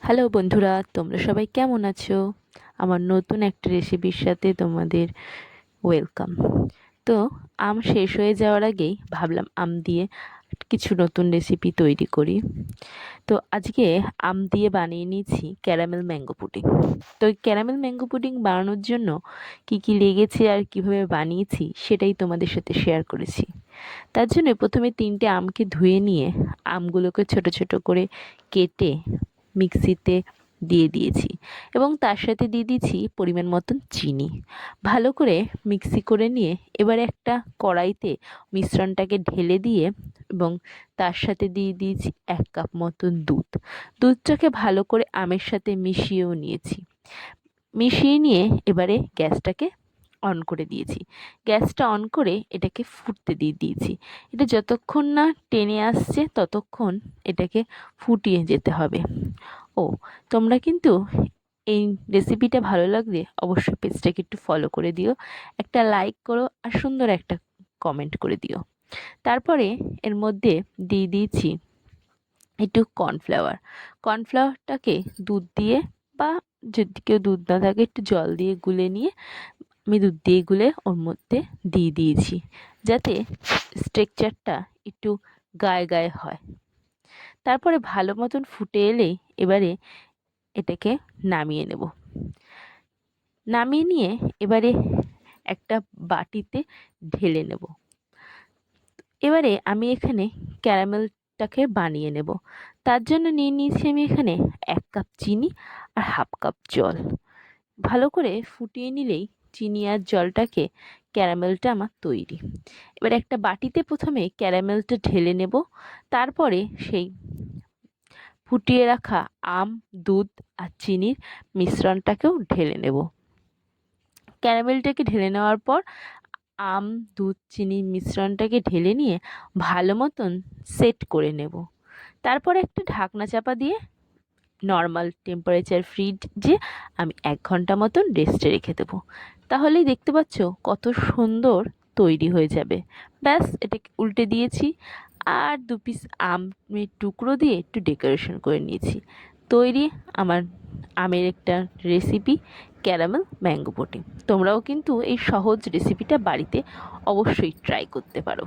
Hello বন্ধুরা, তোমরা সবাই কেমন আছো? আমার নতুন একটা রেসিপির সাথে তোমাদের ওয়েলকাম। তো আম শেষ হয়ে যাওয়ার আগেই ভাবলাম আম দিয়ে কিছু নতুন রেসিপি তৈরি করি। তো আজকে আম দিয়ে বানিয়ে নিয়েছি ক্যারামেল ম্যাঙ্গো পুডিং। তো এই ক্যারামেল ম্যাঙ্গো পুডিং বানানোর জন্য কি কি লেগেছে আর কিভাবে বানিয়েছি সেটাই তোমাদের সাথে শেয়ার করেছি। তার জন্য প্রথমে 3টে আমকে ধুয়ে নিয়ে আমগুলোকে ছোট ছোট করে কেটে মিক্সিতে দিয়ে দিয়েছি এবং তার সাথে দিয়ে দিয়েছি পরিমাণ মতন চিনি। ভালো করে মিক্সি করে নিয়ে এবারে একটা কড়াইতে মিশ্রণটাকে ঢেলে দিয়ে এবং তার সাথে দিয়ে দিয়েছি 1 কাপ মতন দুধটাকে ভালো করে আমের সাথে মিশিয়েও নিয়েছি। মিশিয়ে নিয়ে এবারে গ্যাসটাকে অন করে দিয়েছি। গ্যাসটা অন করে এটাকে ফুটতে দিয়ে দিয়েছি। এটা যতক্ষণ না টেনে আসছে ততক্ষণ এটাকে ফুটিয়ে যেতে হবে। ও, তোমরা কিন্তু এই রেসিপিটা ভালো লাগলে অবশ্যই পেজটাকে একটু ফলো করে দিও, একটা লাইক করো আর সুন্দর একটা কমেন্ট করে দিও। তারপরে এর মধ্যে দিয়ে দিয়েছি একটু কর্নফ্লাওয়ারটাকে দুধ দিয়ে বা যদি কেউ দুধ না থাকে একটু জল দিয়ে গুলে নিয়ে আমি দুধ দিয়ে গুলে ওর মধ্যে দিয়ে দিয়েছি, যাতে স্ট্রাকচারটা একটু গায়ে গায়ে হয়। তারপরে ভালো মতন ফুটে এলেই এবারে এটাকে নামিয়ে নেব। নামিয়ে নিয়ে এবারে একটা বাটিতে ঢেলে নেব। এবারে আমি এখানে ক্যারামেলটাকে বানিয়ে নেব। তার জন্য নিয়ে নিয়েছি আমি এখানে 1 কাপ চিনি আর 1/2 কাপ জল। ভালো করে ফুটিয়ে নিলেই চিনি আর জলটাকে ক্যারামেলটা আমার তৈরি। এবার একটা বাটিতে প্রথমে ক্যারামেলটা ঢেলে নেব, তারপরে সেই ফুটিয়ে রাখা আম, দুধ আর চিনির মিশ্রণটাকেও ঢেলে নেব। ক্যারামেলটাকে ঢেলে নেওয়ার পর আম, দুধ, চিনির মিশ্রণটাকে ঢেলে নিয়ে ভালো মতন সেট করে নেব। তারপরে একটা ঢাকনা চাপা দিয়ে নর্মাল টেম্পারেচার ফ্রিজে আমি 1 ঘন্টা মতন রেস্টে রেখে দেবো। তাহলেই দেখতে পাচ্ছ কত সুন্দর তৈরি হয়ে যাবে। ব্যাস, এটাকে উল্টে দিয়েছি আর 2 পিস আমের টুকরো দিয়ে একটু ডেকোরেশন করে নিয়েছি। তৈরি আমার আমের একটা রেসিপি, ক্যারামেল ম্যাঙ্গো পুডিং। তোমরাও কিন্তু এই সহজ রেসিপিটা বাড়িতে অবশ্যই ট্রাই করতে পারো।